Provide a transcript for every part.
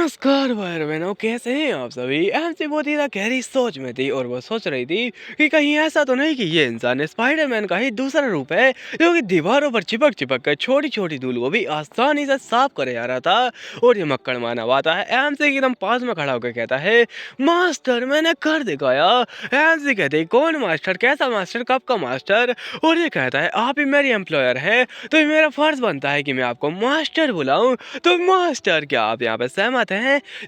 नमस्कार भाई बहनों, कैसे हैं आप सभी। एमसी बहुत ही गहरी सोच में थी और वो सोच रही थी कि कहीं ऐसा तो नहीं कि ये इंसान स्पाइडरमैन का ही दूसरा रूप है जो कि दीवारों पर चिपक चिपक कर छोटी छोटी धूल को भी आसानी से साफ करे जा रहा था। और ये मक्कड़ मानव आता है एमसी के एकदम पास में खड़ा होकर कहता है, मास्टर मैंने कर दिखाया। एमसी कहते कौन मास्टर, कैसा मास्टर, कब का मास्टर। और ये कहता है आप ही मेरी एम्प्लॉयर है तो मेरा फर्ज बनता है कि मैं आपको मास्टर बुलाऊं। तो मास्टर क्या आप यहाँ पे सहमत हैं?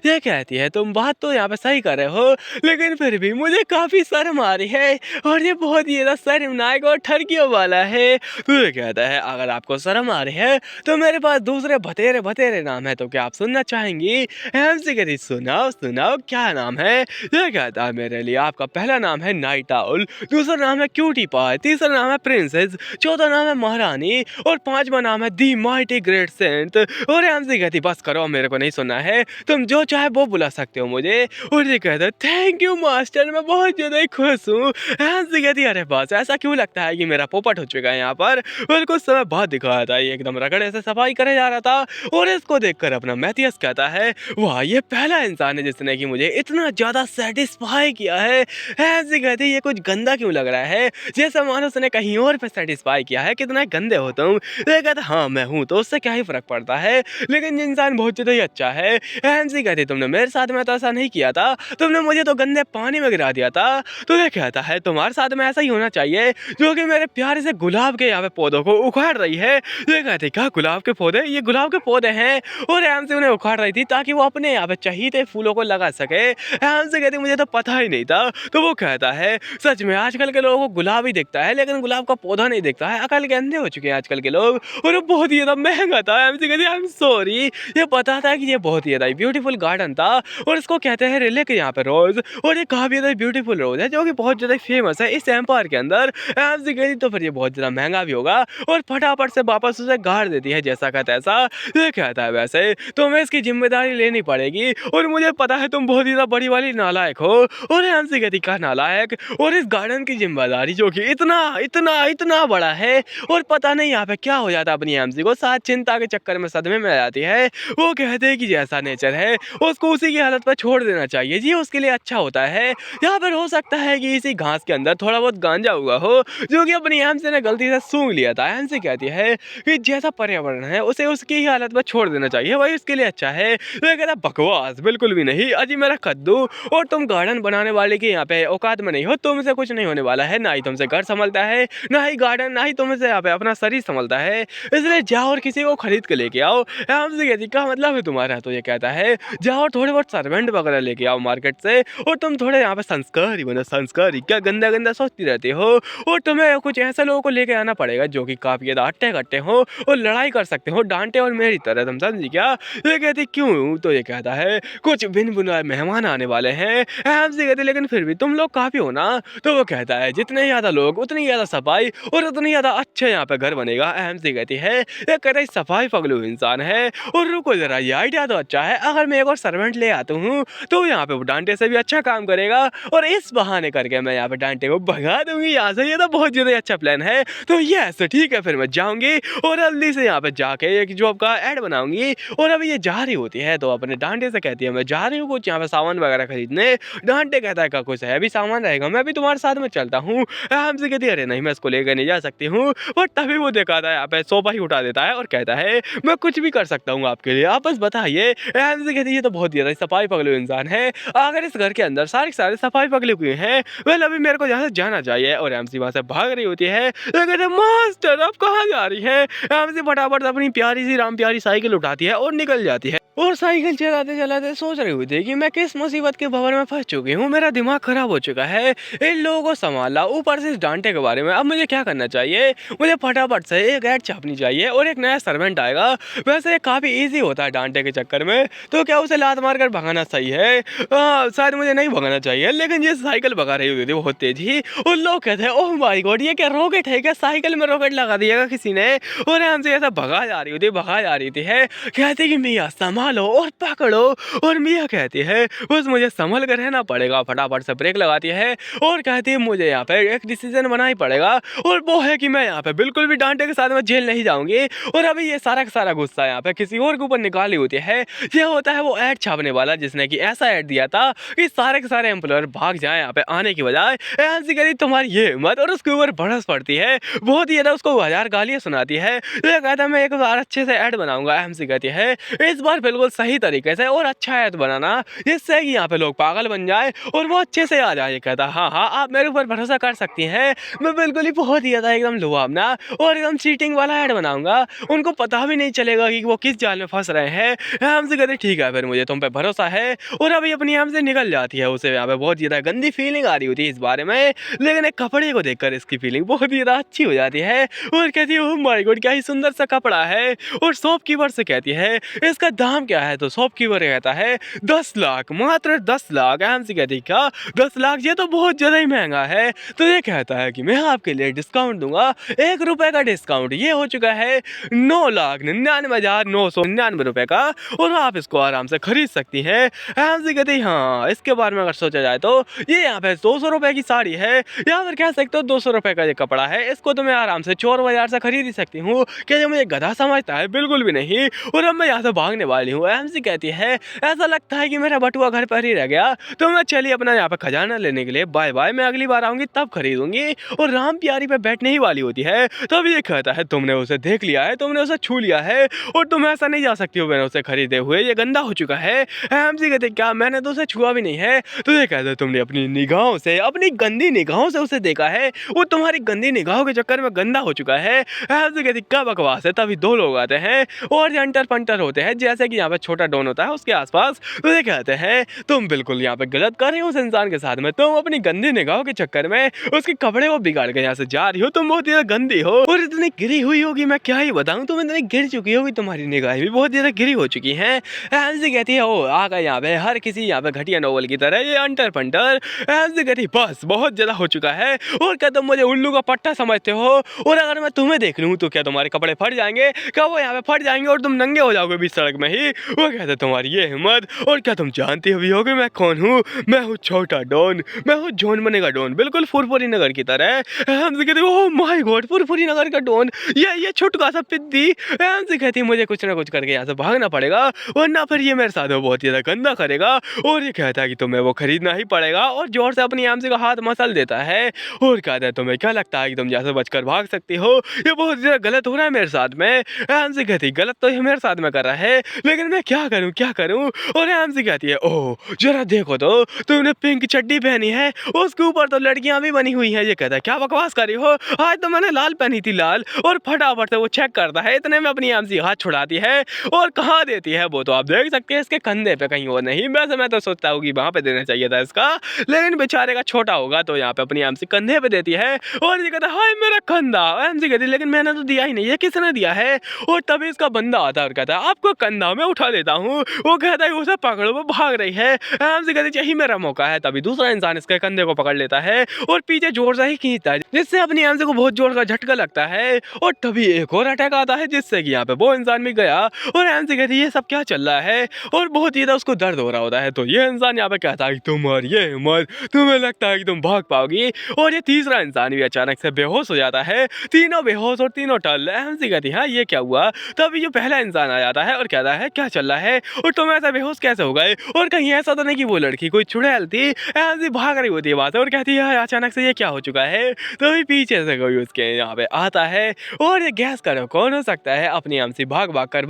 ये कहती है तुम बात तो यहाँ पे सही कर रहे हो, लेकिन फिर भी मुझे काफी शर्म आ रही है और ये बहुत ही ज्यादा शर्मनाक और ठरकियों वाला है। तो ये कहता है अगर आपको शर्म आ रही है तो मेरे पास दूसरे बतेरे बतेरे नाम है, तो क्या आप सुनना चाहेंगी? एमसी कहती सुनाओ सुनाओ क्या नाम है। ये कहता है मेरे लिए आपका पहला नाम है नाइट आउल, दूसरा नाम है क्यूटी पाई, तीसरा नाम है प्रिंसेस, चौथा नाम है महारानी और पांचवा नाम है दी माइटी ग्रेट सेंट। और एमसी कहती बस करो, मेरे को नहीं सुनना है, तुम जो चाहे वो बुला सकते हो मुझे। और ये कहता है थैंक यू मास्टर, मैं बहुत ज्यादा ही खुश हूँ। एमसी कहती अरे बस ऐसा क्यों लगता है कि मेरा पोपट हो चुका है यहाँ पर। और कुछ समय बाद दिखाया था ये एकदम रगड़े से सफाई करे जा रहा था और इसको देखकर अपना मैथियस कहता है वाह ये पहला इंसान है जिसने कि मुझे इतना ज्यादा सेटिस्फाई किया है। एमसी कहती ये कुछ गंदा क्यों लग रहा है, जैसा मानो उसने कहीं और पे सेटिस्फाई किया है, कितना गंदे हो तुम। ये कहता हाँ मैं हूँ तो उससे क्या ही फर्क पड़ता है, लेकिन इंसान बहुत ज्यादा ही अच्छा है। एमसी कहती तुमने मेरे साथ में तो ऐसा नहीं किया था, तुमने मुझे तो गंदे पानी में गिरा दिया था। तो ये कहता है तुम्हारे साथ में ऐसा ही होना चाहिए जो कि मेरे प्यारे से गुलाब के यहाँ पे पौधों को उखाड़ रही है। ये कहते क्या गुलाब के पौधे, ये गुलाब के पौधे हैं। और एमसी उन्हें उखाड़ रही थी ताकि वो अपने यहाँ पे चाहिए फूलों को लगा सके। एमसी कहती मुझे तो पता ही नहीं था। तो वो कहता है सच में आजकल के लोगों को गुलाब ही दिखता है लेकिन गुलाब का पौधा नहीं दिखता है, अकल के अंधे हो चुके हैं आजकल के लोग। और वो बहुत ही ज्यादा महंगा था। एमसी कहती आई एम सॉरी, ये पता था कि ये बहुत ही ज्यादा ब्यूटीफुल गार्डन था और इसको कहते हैं रिले के यहाँ पे रोज, और ये काफी ज्यादा ब्यूटीफुल रोज है जो कि बहुत ज्यादा फेमस है इस एम्पायर के अंदर। एमसी कहती तो फिर ये बहुत ज्यादा महंगा भी होगा और फटाफट से वापस उसे गाड़ देती है जैसा का तैसा। ये कहता है वैसे तुम्हें इसकी जिम्मेदारी लेनी पड़ेगी और मुझे पता है तुम बहुत ही ज्यादा बड़ी वाली नालायक हो। और एमसी कहती का नालायक, और इस गार्डन की जिम्मेदारी जो कि इतना इतना इतना बड़ा है और पता नहीं यहाँ पे क्या हो जाता है अपनी एमसी को, साथ चिंता के चक्कर में सदमे में आ जाती है। वो कहते हैं कि जैसा नेचर है उसको उसी की हालत पर छोड़ देना चाहिए जी, उसके लिए अच्छा होता है। यहाँ पर हो सकता है कि इसी घास के अंदर थोड़ा बहुत गांजा हुआ हो जो कि अपनी एमसी ने गलती से सूंघ लिया था। एमसी कहती है कि जैसा पर्यावरण है उसे उसकी ही हालत पर छोड़ देना चाहिए, वही उसके लिए अच्छा है। तो ये कहता बकवास बिल्कुल भी नहीं, अजी मेरा कद्दू, और तुम गार्डन बनाने वाले की यहाँ पे औकात में नहीं हो, तुमसे कुछ नहीं होने वाला है, ना ही तुमसे घर संभलता है ना ही गार्डन, ना ही तुमसे यहाँ पे अपना शरीर संभलता है, इसलिए जाओ और किसी को खरीद के लेके आओ। एमसी कहती क्या मतलब है तुम्हारा। तो ये कहता है जाओ और थोड़े बहुत सर्वेंट वगैरह लेके आओ मार्केट से और तुम थोड़े यहाँ पे संस्कारी बनो। संस्कारी क्या गंदा गंदा सोचती रहती हो, और तुम्हें कुछ ऐसे लोगों को लेके आना पड़ेगा जो कि काफी ज्यादा हट्टे कट्टे हो और लड़ाई कर सकते हो डांटे और मेरी तरह, तुम समझी क्या। ये कहती क्यों। तो ये कहता है कुछ बिन बुलाए मेहमान आने वाले हैं। एमसी कहती लेकिन फिर भी तुम लोग काफी हो ना। तो वो कहता है जितने ज्यादा लोग उतनी ज्यादा सफाई और उतनी ज्यादा अच्छे यहाँ पे घर बनेगा। एमसी कहती है ये कहता है सफाई पगलू इंसान है, और रुको जरा ये आइडिया तो अच्छा है, अगर मैं एक और सर्वेंट ले आता हूँ तो यहाँ पे वो डांटे से भी अच्छा काम करेगा और इस बहाने करके मैं यहाँ पे डांटे को भगा दूंगी यहाँ से। ये तो बहुत ज्यादा अच्छा प्लान है। तो यस ठीक है, फिर मैं जाऊंगी और जल्दी से यहाँ पे जाके एक जॉब का ऐड बनाऊंगी। और अभी ये जा रही होती है तो अपने डांटे से कहती है मैं जा रही हूँ कुछ यहाँ पे सामान वगैरह खरीदने। डांटे कहता है का कुछ है भी सामान रहेगा, मैं भी तुम्हारे साथ में चलता हूँ। हमसे कहती है अरे नहीं मैं इसको लेकर नहीं जा सकती हूँ। और तभी वो दिखाता है यहाँ पे सोफा ही उठा देता है और कहता है मैं कुछ भी कर सकता हूँ आपके लिए, आप बस बताइए। हमसे कहती है ये तो बहुत ज्यादा सफाई पगलू इंसान है, अगर इस घर के अंदर सारे सारे सफाई पगलू हुए हैं वेल अभी मेरे को यहाँ से जाना चाहिए। और एमसी वहां से भाग रही होती है। कहते मास्टर आप कहाँ जा रही है। एमसी फटाफट अपनी प्यारी सी राम प्यारी साइकिल उठाती है और निकल जाती है। और साइकिल चलाते चलाते सोच रही हुई थी कि मैं किस मुसीबत के भंवर में फंस चुकी हूँ, मेरा दिमाग खराब हो चुका है, इन लोगों को संभालना, ऊपर से इस डांटे के बारे में। अब मुझे क्या करना चाहिए, मुझे फटाफट से एक ऐड छापनी चाहिए और एक नया सर्वेंट आएगा। वैसे काफी इजी होता है डांटे के चक्कर में, तो क्या उसे लात मार कर भगाना सही है। शायद मुझे नहीं भगाना चाहिए, लेकिन ये साइकिल भगा रही हुई थी बहुत तेजी। और लोग कहते हैं ओह माय गॉड ये क्या रॉकेट है क्या, साइकिल में रॉकेट लगा दिएगा किसी ने। और हमसे ऐसा भगा जा रही थी है, कहती कि मियाँ संभालो और पकड़ो। और मियाँ कहती है बस मुझे संभल कर रहना पड़ेगा। फटाफट से ब्रेक लगाती है और कहती है मुझे यहाँ पे एक डिसीजन बनाना ही पड़ेगा, और वो है कि मैं यहाँ पे बिल्कुल भी डांटे के साथ में जेल नहीं जाऊंगी। और अभी ये सारा का सारा गुस्सा यहाँ पे किसी और के ऊपर निकाली होती है। ये होता है वो ऐड छापने वाला जिसने कि ऐसा ऐड दिया था कि सारे के सारे एम्प्लॉयर भाग जाएं यहाँ पे आने की बजाय। ऐसी करी तुम्हारी ये हिम्मत, और उसके ऊपर भड़स पड़ती है, बहुत ही ज़्यादा उसको 1000 गालियाँ सुनाती है। ये कहता है मैं एक बार अच्छे से ऐड बनाऊंगा। एमसी कहती है इस बार बिल्कुल सही तरीके से और अच्छा ऐड बनाना, जिससे कि यहाँ पे लोग पागल बन जाए और वो अच्छे से आ जाए। ये कहता है हाँ हाँ आप मेरे ऊपर भरोसा कर सकती हैं, मैं बिल्कुल ही बहुत ही ज़्यादा एकदम लुभावना और एकदम चीटिंग वाला ऐड बनाऊंगा, उनको पता भी नहीं चलेगा कि वो किस जाल में फंस रहे हैं। हमसे कहते ठीक है फिर मुझे तुम पे भरोसा है, और अभी अपनी हम से निकल जाती है। उसे यहाँ पे बहुत ज़्यादा गंदी फीलिंग आ रही होती है इस बारे में, लेकिन एक कपड़े को देखकर इसकी फीलिंग बहुत ही ज़्यादा अच्छी हो जाती है और कहती है ओह माय गॉड क्या ही सुंदर सा कपड़ा है। और शॉपकीपर से कहती है इसका दाम क्या है, तो शॉपकीपर कहता है 10 लाख, मात्र 10 लाख। हमसे कहती है क्या 10 लाख, ये तो बहुत ज़्यादा ही महंगा है। तो ये कहता है कि मैं आपके लिए डिस्काउंट दूंगा, 1 रुपये का डिस्काउंट, ये हो चुका है 9,99,999 रुपये का, और आप इसको आराम से खरीद सकती हैं। ऐसी कहती हाँ इसके बारे में अगर सोचा जाए तो ये यहाँ पे 200 रुपये की साड़ी है, या फिर कह सकते हो 200 रुपये का ये कपड़ा है, इसको तो मैं आराम से चोर बाजार से खरीद ही सकती हूँ। क्या ये मुझे गधा समझता है, बिल्कुल भी नहीं। और अब मैं यहाँ से भागने वाली हूँ। एमसी कहती है ऐसा लगता है कि मेरा बटुआ घर पर ही रह गया, तो मैं चलिए अपना यहाँ पे खजाना लेने के लिए, बाय बाय, मैं अगली बार आऊँगी तब खरीदूंगी। और राम प्यारी पे बैठने ही वाली होती है तब ये कहता है तुमने उसे देख लिया है, तुमने उसे छू लिया है, और तुम ऐसा नहीं जा सकती हो मैंने उसे खरीदे हुए, ये गंदा हो चुका है। एमसी कहते क्या मैंने तो उसे छुआ भी नहीं है। तो ये कहते तुमने अपनी निगाहों से, अपनी गंदी निगाहों से उसे देखा है, वो तुम्हारी गंदी निगाहों के चक्कर में गंदा हो चुका है। एमसी कहती क्या बकवास है। तभी 2 लोग आते हैं और अंटर पंटर होते हैं, जैसे कि यहाँ पे छोटा डॉन होता है उसके आसपास। तो ये कहते हैं तुम बिल्कुल यहाँ पे गलत कर रही हो उस इंसान के साथ में, तुम अपनी गंदी निगाहों के चक्कर में उसके कपड़े को बिगाड़ के यहाँ से जा रही हो, तुम बहुत ज्यादा गंदी हो और इतनी गिरी हुई होगी, मैं क्या ही बताऊं, तुम इतनी गिर चुकी होगी, तुम्हारी निगाहें भी बहुत ज्यादा गिरी हो चुकी हैं। ऐसी कहती है ओ आ गए यहाँ पे हर किसी यहाँ पे घटिया नॉवल की तरह ये अंटर पंटर। ऐसी कहती बस बहुत ज्यादा हो चुका है, और क्या तुम मुझे उल्लू का पट्टा समझते हो, और अगर मैं तुम्हें देख लूँ तो क्या तुम्हारे कपड़े फट जाएंगे, क्या वो यहाँ पे फट जाएंगे और तुम नंगे हो जाओगे बीच सड़क में ही। वो कहते तुम्हारी ये हिम्मत, और क्या तुम जानते भी होगे मैं कौन हूँ, मैं हूँ छोटा डॉन, मैं हूँ जॉन बनेगा डॉन, बिल्कुल फुरफुरी नगर की तरह। हमसे कहते ओह माय गॉड फुरफुरी नगर का डॉन, ये छुटका सा पिद्दी। हमसे कहती मुझे कुछ ना कुछ करके यहाँ से भागना पड़ेगा, वरना फिर ये मेरे साथ बहुत ज़्यादा गंदा करेगा। और ये कहता है कि तुम्हें वो खरीदना ही पड़ेगा, और जोर से अपनी एमसी का हाथ मसल देता है और कहता है तुम्हें क्या लगता है कि तुम यहाँ से बचकर भाग सकती हो, ये बहुत ज़्यादा गलत हो रहा है मेरे साथ में। एमसी कहती गलत तो ये मेरे साथ में कर रहा है, लेकिन मैं क्या करूँ क्या करूँ। और एमसी कहती है ओह जरा देखो तो तुमने पिंक चड्डी पहनी है, उसके ऊपर तो लड़कियां भी बनी हुई हैं। ये कहता है क्या बकवास कर रही हो, आज तो मैंने लाल पहनी थी लाल। और फटाफट से वो चेक करता है, इतने में अपनी एमसी हाथ छुड़ाती है और कहाँ देती है वो तो आप देख सकते हैं इसके कंधे पे, कहीं और नहीं। वैसे मैं तो सोचता हूँ कि वहाँ पे देना चाहिए था इसका, लेकिन बेचारे का छोटा होगा तो यहाँ पे अपनी एमसी कंधे पे देती है। और ये कहता है हाय मेरा कंधा। एमसी कहती है लेकिन मैंने तो दिया ही नहीं, ये किसने दिया है। और तभी इसका बंदा आता है और कहता है आपको कंधा में उठा लेता हूँ। वो कहता है उसे पकड़ो, वो भाग रही है। एमसी कहती यही मेरा मौका है। तभी दूसरा इंसान इसके कंधे को पकड़ लेता है और पीछे जोर से ही खींचता है, जिससे अपनी एमसी को बहुत जोर का झटका लगता है। और तभी एक और अटैक आता है, जिससे कि यहाँ पे वो इंसान भी गया। और एमसी कहती है ये सब क्या चल रहा है, और बहुत ज़्यादा उसको दर्द हो रहा होता है। तो ये इंसान यहाँ पे कहता है तुम्हारी ये हिम्मत, तुम्हें लगता है कि तुम भाग पाओगी। और ये तीसरा इंसान भी अचानक से बेहोश हो जाता है, तीनों बेहोश और तीनों टल। एमसी कहती है हाँ ये क्या हुआ। तभी जो पहला इंसान आ जाता है और कहता है क्या चल रहा है, और तुम ऐसा बेहोश कैसे हो गए, और कहीं ऐसा तो नहीं कि वो लड़की कोई चुड़ैल थी। एमसी भाग रही होती है बात और कहती है अचानक से ये क्या हो चुका है। तभी पीछे से कोई उसके यहाँ पे आता है और ये गैस करो कौन हो सकता है। अपनी एमसी भाग भाग कर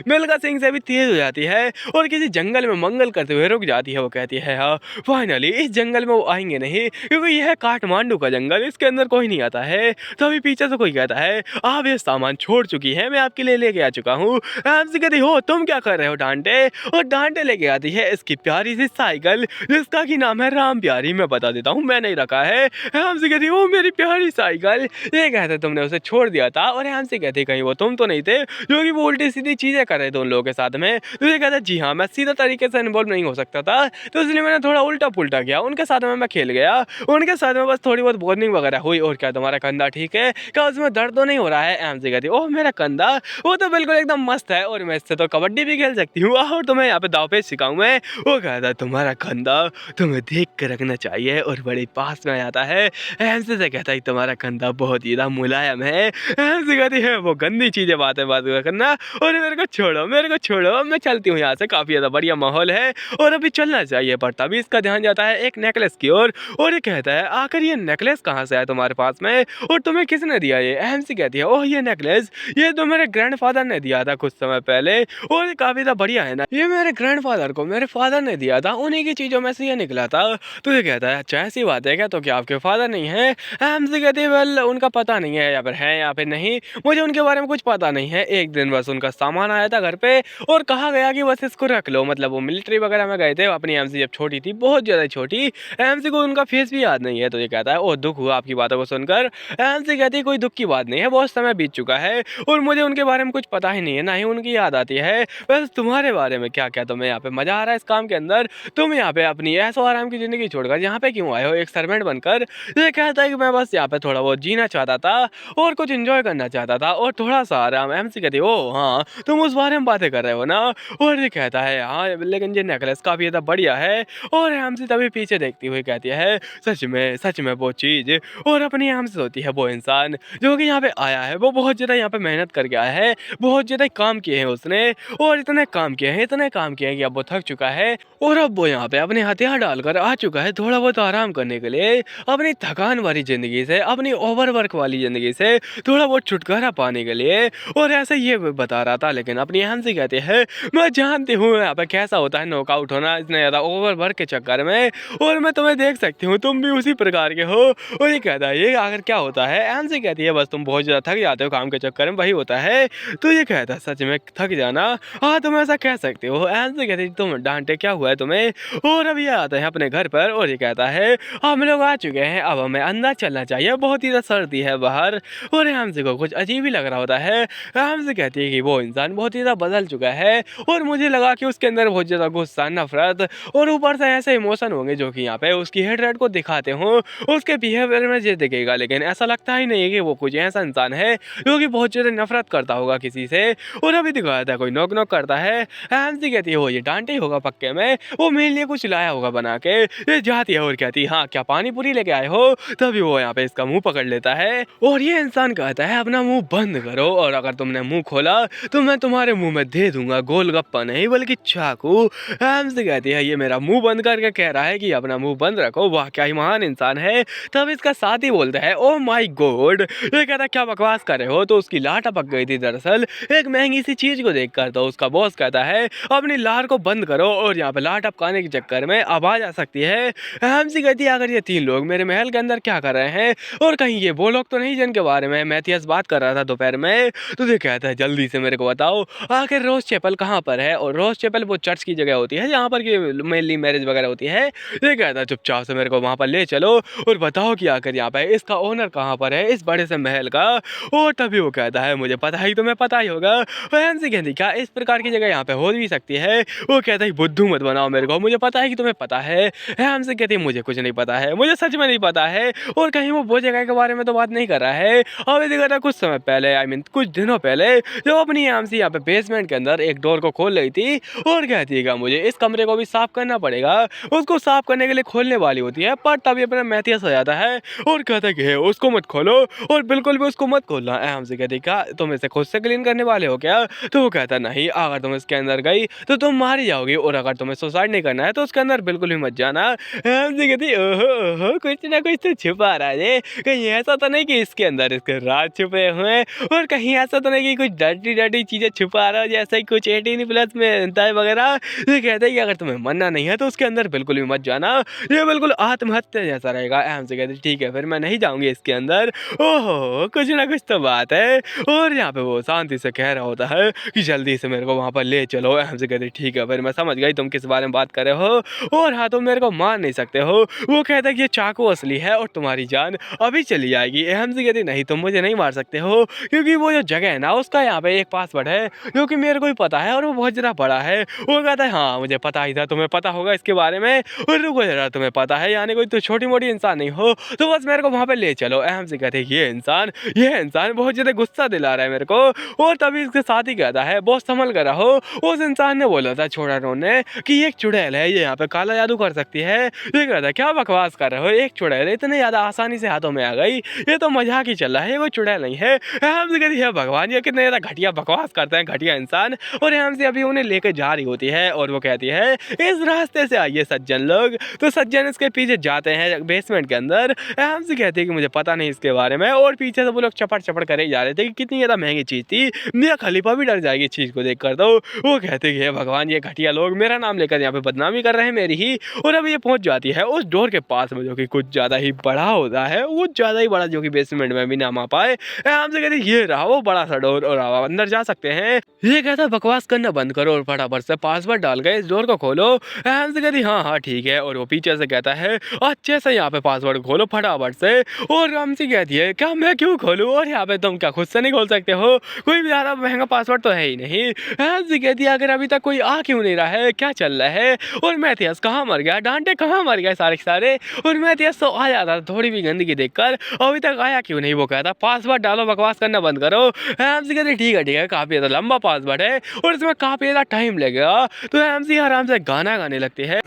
मिल्खा सिंह से भी तेज हो जाती है और किसी जंगल में मंगल करते हुए रुक जाती है। वो कहती है हाँ फाइनली इस जंगल में वो आएंगे नहीं, क्योंकि यह है काठमांडू का जंगल, इसके अंदर कोई नहीं आता है। तभी पीछे से कोई कहता है आप ये सामान छोड़ चुकी है, मैं आपके लिए लेके आ चुका हूँ। एमसी कहती हो तुम क्या कर रहे हो डांटे, और डांटे लेके आती है इसकी प्यारी सी साइकिल, जिसका की नाम है राम प्यारी। मैं बता देता हूँ मैंने ही रखा है। एमसी कहती ओ मेरी प्यारी साइकिल। ये कहते तुमने उसे छोड़ दिया था, और एमसी कहती कहीं वो तुम तो नहीं थे जो कि वो उल्टी सीधी चीजें कर रहे थे उन लोगों के साथ में। तो ये कहता जी हाँ मैं सीधा तरीके से इन्वॉल्व नहीं हो सकता था, तो इसलिए मैंने थोड़ा उल्टा पुल्टा किया, उनके साथ में मैं खेल गया, उनके साथ में बस थोड़ी बहुत वार्निंग वगैरह हुई। और क्या तुम्हारा कंधा ठीक है, क्या उसमें दर्द तो नहीं हो रहा है। एमसी कहती ओह मेरा कंधा वो तो बिल्कुल एकदम मस्त है, और मैं इससे तो कबड्डी भी खेल सकती हूँ, और तुम्हें यहाँ पे दावपेच सिखाऊं मैं। वो कहता तुम्हारा कंधा तुम्हें देख कर रखना चाहिए, और बड़े पास में आता है। एमसी से कहता है तुम्हारा कंधा बहुत ही मुलायम है। एमसी कहती है वो गंदी चीजें बात करना, और मेरे को छोड़ो छोड़ो, अब मैं चलती हूँ यहाँ से, काफ़ी ज़्यादा बढ़िया माहौल है और अभी चलना चाहिए। पर तभी इसका ध्यान जाता है एक नेकलेस की ओर और ये कहता है, आखिर ये नेकलेस कहाँ से आया तुम्हारे पास में और तुम्हें किसने दिया ये? एमसी कहती है, ओह ये नेकलेस ये तो मेरे ग्रैंडफादर ने दिया था कुछ समय पहले और ये काफ़ी ज़्यादा बढ़िया है ना, ये मेरे ग्रैंडफादर को मेरे फादर ने दिया था, उन्हीं की चीज़ों में से ये निकला था। तो ये कहता है, अच्छा ऐसी बात है क्या? तो क्या आपके फादर नहीं है? एमसी कहती है, वेल उनका पता नहीं है, या फिर है या फिर नहीं, मुझे उनके बारे में कुछ पता नहीं है। एक दिन बस उनका सामान आया था घर पे और कहा गया कि बस इसको रख लो, मतलब वो मिलिट्री वगैरह में गए थे अपनी एमसी जब छोटी थी, बहुत ज़्यादा छोटी, एमसी को उनका फेस भी याद नहीं है। तो ये कहता है, ओह दुख हुआ आपकी बातों को सुनकर। एमसी कहती है, कोई दुख की बात नहीं है, बहुत समय बीत चुका है और मुझे उनके बारे में कुछ पता ही नहीं है, ना ही उनकी याद आती है। बस तुम्हारे बारे में क्या क्या तुम्हें यहाँ पे मजा आ रहा है इस काम के अंदर? तुम यहाँ पे अपनी ऐशो आराम की जिंदगी छोड़कर यहाँ पे क्यों आए हो एक सर्वेंट बनकर? ये कहता है कि मैं बस यहाँ पे थोड़ा बहुत जीना चाहता था और कुछ एंजॉय करना चाहता था और थोड़ा सा आराम। एमसी कहती है, ओह हाँ तुम उस बारे में बातें कर रहे हो ना? और ये कहता है, हाँ लेकिन ये नेकलेस काफी ज्यादा बढ़िया है। और एमसी तभी पीछे देखती हुई कहती है, सच में वो चीज और अपनी एमसी होती है वो इंसान जो कि यहाँ पे आया है, वो बहुत ज्यादा यहाँ पे मेहनत करके आया है, बहुत ज्यादा काम किए हैं उसने और इतने काम किए हैं कि अब वो थक चुका है और अब वो यहाँ पे अपने हथियार डालकर आ चुका है थोड़ा बहुत आराम करने के लिए, अपनी थकान वाली ज़िंदगी से, अपनी ओवरवर्क वाली ज़िंदगी से थोड़ा बहुत छुटकारा पाने के लिए। और ऐसे ये बता रहा था, लेकिन अपनी एमसी कहते हैं, मैं जानती हूँ यहाँ पे कैसा होता है नॉकआउट होना इतने ज़्यादा ओवरवर्क के चक्कर में, और मैं तुम्हें देख सकती हूँ, तुम भी उसी प्रकार के हो। और ये कहता है, ये आखिर क्या होता है? एमसी कहती है, बस तुम बहुत ज़्यादा थक जाते हो काम के चक्कर में, वही होता है। तो ये कहता है, सच में थक जाना? हाँ तुम ऐसा कह सकते हो। एमसी कहती है, तुम डांटे, क्या हुआ है तुम्हें? और अब ये आता है अपने घर पर और ये कहता है, हम लोग आ चुके हैं, अब हमें अंदर चलना चाहिए, बहुत ही ज़्यादा सर्दी है बाहर। और एमसी को कुछ अजीब ही लग रहा होता है। एमसी कहती है कि वो इंसान बहुत ही ज़्यादा बदल चुका है और मुझे लगा कि उसके अंदर बहुत ज़्यादा गुस्सा, नफरत और ऊपर से ऐसे इमोशन होंगे जो कि यहाँ पे उसकी हेटरेट को दिखाते हों, उसके बिहेवियर में ये दिखेगा। लेकिन ऐसा लगता ही नहीं है कि वो कुछ ऐसा इंसान है जो कि बहुत ज़्यादा नफरत करता होगा किसी से। और अभी दिखाया था कोई नॉक नॉक करता है। एमसी कहती है, वो ये डांटे ही होगा पक्के में, वो मेरे लिए कुछ लाया होगा बना के। ये जाती है और कहती है, हाँ क्या पानी पूरी लेके आए हो? तभी वो यहाँ पे इसका मुंह पकड़ लेता है और ये इंसान कहता है, अपना मुंह बंद करो और अगर तुमने मुंह खोला तो मैं तुम्हारे मुंह में दे दूंगा गोलगप्पा नहीं बल्कि चाकू। एमसी कहती है, ये मेरा मुंह बंद करके कह रहा है कि अपना मुंह बंद रखो, वाह क्या ही महान इंसान है। तब इसका साथी बोलता है, ओ माई गॉड। ये कहता, क्या बकवास कर रहे हो? तो उसकी लार टपक गई थी दरअसल एक महंगी सी चीज को देखकर। तो उसका बॉस कहता है, अपनी लार को बंद करो और यहाँ पे लार टपकाने के चक्कर में आवाज आ सकती है। एमसी कहती है, अगर ये तीन लोग मेरे महल के अंदर क्या कर रहे हैं और कहीं ये वो लोग तो नहीं जिनके बारे में मैथियस बात कर रहा था दोपहर में? तो ये कहता है, जल्दी से मेरे को बताओ आखिर रोज चैपल कहाँ पर है? और रोज चैपल वो चर्च की जगह होती है जहाँ पर की मेनली मैरिज वगैरह होती है। ये कहता है, चुपचाप से मेरे को वहाँ पर ले चलो और बताओ कि आखिर यहाँ पे इसका ओनर कहाँ पर है इस बड़े से महल का। और तभी वो कहता है, मुझे पता ही, तुम्हें पता ही होगा। एमसी कहती, क्या इस प्रकार की जगह यहाँ पे हो भी सकती है? वो कहता है, बुद्धू मत बनाओ मेरे को, मुझे पता है कि तुम्हें पता है। एमसी कहती है, मुझे कुछ नहीं पता है, मुझे सच में नहीं पता है और कहीं वो जगह के बारे में तो बात नहीं कर रहा है। अब देखा था कुछ समय पहले, आई मीन कुछ दिनों पहले, जब अपनी एमसी यहाँ पे बेसमेंट के अंदर एक डोर को खोल रही थी और कहती है, मुझे इस कमरे को भी साफ करना पड़ेगा। उसको साफ करने के लिए खोलने वाली होती है पर तभी अपना मैथियस हो जाता है और कहता है कि उसको मत खोलो और बिल्कुल भी उसको मत खोलना। एमसी कहती, क्या तुम इसे खुद से क्लीन करने वाले हो क्या? तो वो कहता, नहीं, अगर तुम इसके अंदर गई तो तुम मारी जाओगी और अगर तुम्हें सुसाइड नहीं करना है तो उसके अंदर बिल्कुल भी मत जाना। एमसी कहती, ओहो ओहो, कुछ ना कुछ तो छुपा रहा है, कहीं ऐसा तो नहीं कि इसके अंदर इसके राज छुपे हुए हैं और कहीं ऐसा तो नहीं कि कुछ डर्टी चीजें छुपा रहा हो, जैसे ही कुछ 18+ में हेंटाई वगैरह। ये कहते हैं कि अगर तुम्हें मरना नहीं है तो उसके अंदर बिल्कुल भी मत जाना, ये बिल्कुल आत्महत्या जैसा रहेगा। एमसी कहती, ठीक है फिर मैं नहीं जाऊंगी इसके अंदर। ओहो, कुछ ना कुछ तो बात है। और यहाँ पे वो शांति से कह रहा होता है कि जल्दी से मेरे को वहाँ पर ले चलो। एमसी कहती, ठीक है फिर मैं समझ गई तुम किस बारे में बात कर रहे हो और हाँ तुम मेरे को मार नहीं सकते हो। वो कहता है कि ये चाकू असली है और तुम्हारी जान अभी चली जाएगी। एमसी कहती, नहीं तुम मुझे नहीं मार सकते हो क्योंकि वो जो जगह है ना उसका यहाँ पे एक पासवर्ड है जो कि मेरे को ही पता है और वो बहुत ज़्यादा बड़ा है। वो कहता है, हाँ मुझे पता ही था, तुम्हें पता होगा इसके बारे में और रुको जरा, तुम्हें पता है यानी कोई तो छोटी मोटी इंसान नहीं हो, तो बस मेरे को वहाँ पे ले चलो। एमसी कहते हैं, ये इंसान बहुत ज़्यादा गुस्सा दिला रहा है मेरे को। और तभी इसके साथ ही कहता है, बहुत संभल कर रहो, उस इंसान ने बोला था छोटा रोन ने कि एक चुड़ैल है ये यहाँ पे काला जादू कर सकती है। ये कहता है, क्या बकवास कर रहे हो, एक चुड़ैल इतने ज़्यादा आसानी से हाथों में आ गई, ये तो मजाक ही चल रहा है, ये कोई चुड़ैल नहीं है। एमसी कहती है, भगवान ये कितने ज़्यादा घटिया बकवास करते हैं घटिया इंसान। और यहाँ से अभी उन्हें लेकर जा रही होती है और वो कहती है इस रास्ते से आइए सज्जन लोग। तो सज्जन इसके पीछे जाते हैं बेसमेंट के अंदर। हमसे कहती है कि मुझे पता नहीं इसके बारे में, और पीछे से वो लोग चपड़ चपड़ करे जा रहे थे कि कितनी ज़्यादा महंगी चीज़ थी, मियां खलीफा भी डर जाएगी इस चीज़ को देखकर। तो वो कहते कि हे भगवान, ये घटिया लोग मेरा नाम लेकर यहाँ पे बदनामी कर रहे हैं मेरी ही। और अब ये पहुंच जाती है उस डोर के पास में जो कि कुछ ज़्यादा ही बड़ा होता है, वो ज़्यादा ही बड़ा जो कि बेसमेंट में भी ना आ पाए। हमसे कहते ये रहा वो बड़ा सा डोर और आप अंदर जा सकते हैं। ये कहता बकवास करना बंद करो और फटाफट से पासवर्ड डाल गए इस डोर को खोलो। हमसे कहती हाँ हाँ ठीक है, और वो पीछे से कहता है अच्छे से यहाँ पे पासवर्ड खोलो फटाफट से। और हमसे कहती है क्या मैं क्यों खोलूँ, और यहाँ पे तुम क्या खुद से नहीं खोल सकते हो, कोई भी ज़्यादा महंगा पासवर्ड तो है ही नहीं। हमसे कहती है अगर अभी तक कोई आ क्यों नहीं रहा है, क्या चल रहा है, और मैथियस कहाँ मर गया, डांटे कहाँ मर गए सारे के सारे, और मैथियस तो आ जाता थोड़ी भी गंदगी देखकर, अभी तक आया क्यों नहीं। वो कहता पासवर्ड डालो, बकवास करना बंद करो। हमसे कहते ठीक है काफ़ी ज़्यादा लंबा पासवर्ड है और इसमें काफ़ी ज़्यादा टाइम लगेगा। तो हमसे आराम से गाना गाने लगते हैं।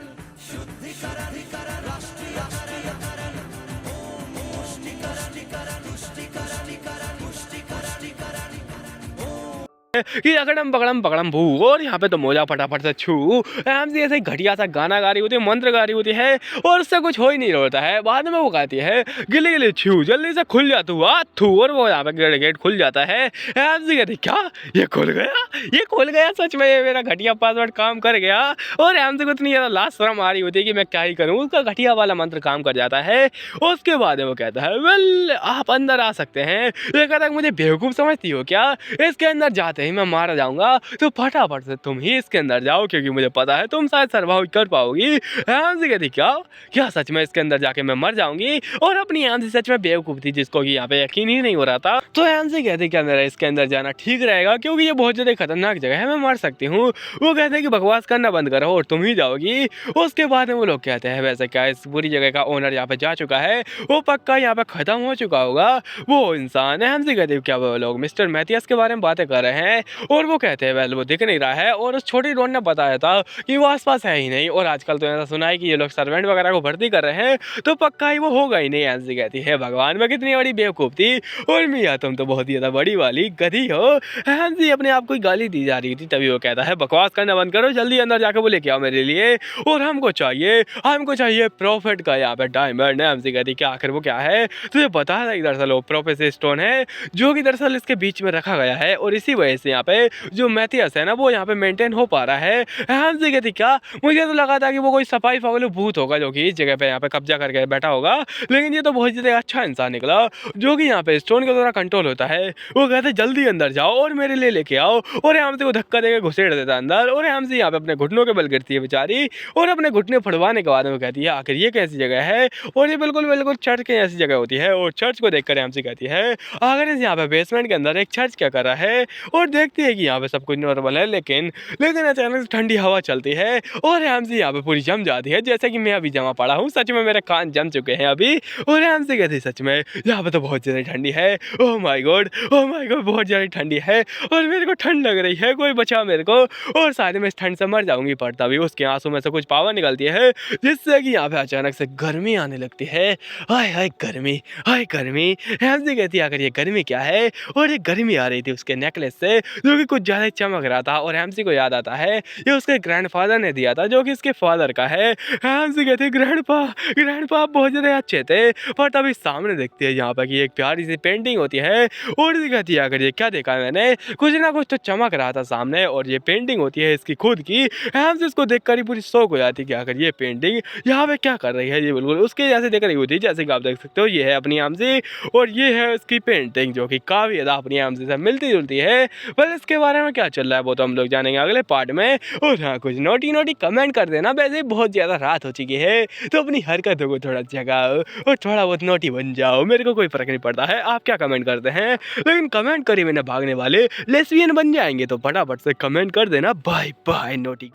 कि अगड़म बगड़म पगड़म भू, और यहाँ पे तो मोजा फटाफट से छू। ऐसे ऐसे घटिया सा गाना गा रही होती है, मंत्र गा रही होती है, और उससे कुछ हो ही नहीं होता है। बाद में वो गाती है गिले गिले छू जल्दी से खुल जा तू आ थू, और वो यहाँ पे गेट खुल जाता है। ऐसे कहती क्या ये खुल गया, ये खुल गया सच में, ये मेरा घटिया पासवर्ड काम कर गया। और ऐसे को इतनी ज़्यादा लास्ट शर्म आ रही होती है कि मैं क्या ही करूँ, उसका घटिया वाला मंत्र काम कर जाता है। उसके बाद वो कहता है वेल आप अंदर आ सकते हैं। ये कहता है मुझे बेवकूफ़ समझती हो क्या, इसके अंदर जाते ही मैं मारा जाऊंगा, तो फटाफट से तुम ही इसके अंदर जाओ क्योंकि मुझे पता है तुम शायद सर्वाइव कर पाओगी। हैंसी कहती क्या क्या सच में इसके अंदर जाके मैं मर जाऊंगी, और अपनी हैंसी सच में बेवकूफ़ थी जिसको कि यहाँ पे यकीन ही नहीं हो रहा था। तो हैंसी कहती क्या मेरा इसके अंदर जाना ठीक रहेगा क्योंकि ये बहुत ज़्यादा खतरनाक जगह है, मैं मर सकती हूँ। वो कहते हैं कि बकवास करना बंद करो और तुम ही जाओगी। उसके बाद में वो लोग कहते हैं वैसे क्या इस पूरी जगह का ओनर यहाँ पे जा चुका है, वो पक्का यहाँ पे ख़त्म हो चुका होगा वो इंसान है। हैंसी कहती क्या वो लोग मिस्टर मैथियस के बारे में बातें कर रहे हैं, और वो कहते हैं वेल वो दिख नहीं रहा है, और उस छोटी ड्रोन ने बताया था कि वो आसपास है ही नहीं, और आजकल तो ऐसा सुना है कि ये लोग सर्वेंट वगैरह को भर्ती कर रहे हैं, तो पक्का ही वो होगा ही नहीं। ऐसी कहती है भगवान मैं कितनी बड़ी बेवकूफ़ थी, और मियाँ तुम तो बहुत ही ज़्यादा बड़ी वाली गधी हो। हैंसी अपने आप को गाली दी जा रही थी, तभी वो कहता है बकवास करना बंद करो, जल्दी अंदर जाकर वो लेके आओ मेरे लिए, और हमको चाहिए प्रॉफिट का यहाँ पे डायमंड। हैंसी कहती क्या आखिर वो क्या है, तुझे पता है दरअसल वो प्रोफेसर स्टोन है जो कि दरअसल इसके बीच में रखा गया है, और इसी वजह से यहाँ पे जो मैथियस है ना वो यहाँ पे मेंटेन हो पा रहा है। हैंसी कहती क्या मुझे तो लगा था कि वो कोई सफाई फागलू भूत होगा जो कि इस जगह पे यहाँ पे कब्जा करके बैठा होगा, लेकिन ये तो बहुत ज़्यादा अच्छा इंसान निकला जो कि यहाँ पे स्टोन के द्वारा कंट्रोल होता है। वो कहते जल्दी अंदर जाओ और मेरे लिए लेके आओ, और हैंसी को धक्का देकर घुसेड़ देता अंदर, और हैंसी यहाँ पे अपने घुटनों के बल गिरती है बेचारी, और अपने घुटने फुड़वाने के बाद वो कहती है आखिर ये कैसी जगह है, और ये बिल्कुल बिल्कुल चर्च की ऐसी जगह होती है। और चर्च को देखकर हैंसी कहती है अगर इस यहाँ पे बेसमेंट के अंदर एक चर्च क्या कर रहा है, और देखती है कि यहाँ पे सब कुछ नॉर्मल है, लेकिन अचानक से ठंडी हवा चलती है और हैंसी यहाँ पे पूरी जम जाती है, जैसे कि मैं अभी जमा पड़ा हूँ, सच में मेरे कान जम चुके हैं अभी। और हैंसी कहती सच में यहाँ पे तो बहुत ज़्यादा ठंडी है, ओह माय गॉड बहुत ज़्यादा ठंडी है, और मेरे को ठंड लग रही है, कोई बचा मेरे को, और शायद मैं इस ठंड से मर जाऊंगी। पर तभी उसके आंसू में से कुछ पावर निकलती है जिससे कि यहाँ पे अचानक से गर्मी आने लगती है। हाय हाय गर्मी। हैंसी कहती है आखिर ये गर्मी क्या है, और ये गर्मी आ रही थी उसके नेकलेस से जो कि कुछ ज़्यादा चमक रहा था, और हैंसी को याद आता है ये उसके ग्रैंडफादर ने दिया था जो कि इसके फादर का है। हैंसी कहती है ग्रैंडपा बहुत ज़्यादा अच्छे थे। पर तभी सामने देखती है यहाँ पर कि एक प्यारी सी पेंटिंग होती है, और कहती है अगर ये क्या देखा मैंने, कुछ ना कुछ तो चमक रहा था सामने, और ये पेंटिंग होती है इसकी खुद की। हैंसी इसको देखकर ही पूरी शौक हो जाती है कि आखिर ये पेंटिंग यहाँ पे क्या कर रही है, ये बिल्कुल उसके जैसे देख रही होती है जैसे कि आप देख सकते हो ये है अपनी हैंसी, और ये है इसकी पेंटिंग जो कि काफ़ी ज़्यादा अपनी हैंसी से मिलती जुलती है। पर इसके बारे में क्या चल रहा है वो तो हम लोग जानेंगे अगले पार्ट में। और हाँ कुछ नोटी कमेंट कर देना, वैसे बहुत ज़्यादा रात हो चुकी है तो अपनी हरकतों को थोड़ा जगाओ और थोड़ा बहुत नोटी बन जाओ, मेरे को कोई फ़र्क नहीं पड़ता है आप क्या कमेंट करते हैं, लेकिन कमेंट करिए मैंने भागने वाले लेस्बियन बन जाएंगे, तो फटाफट से कमेंट कर देना। Bye bye naughty.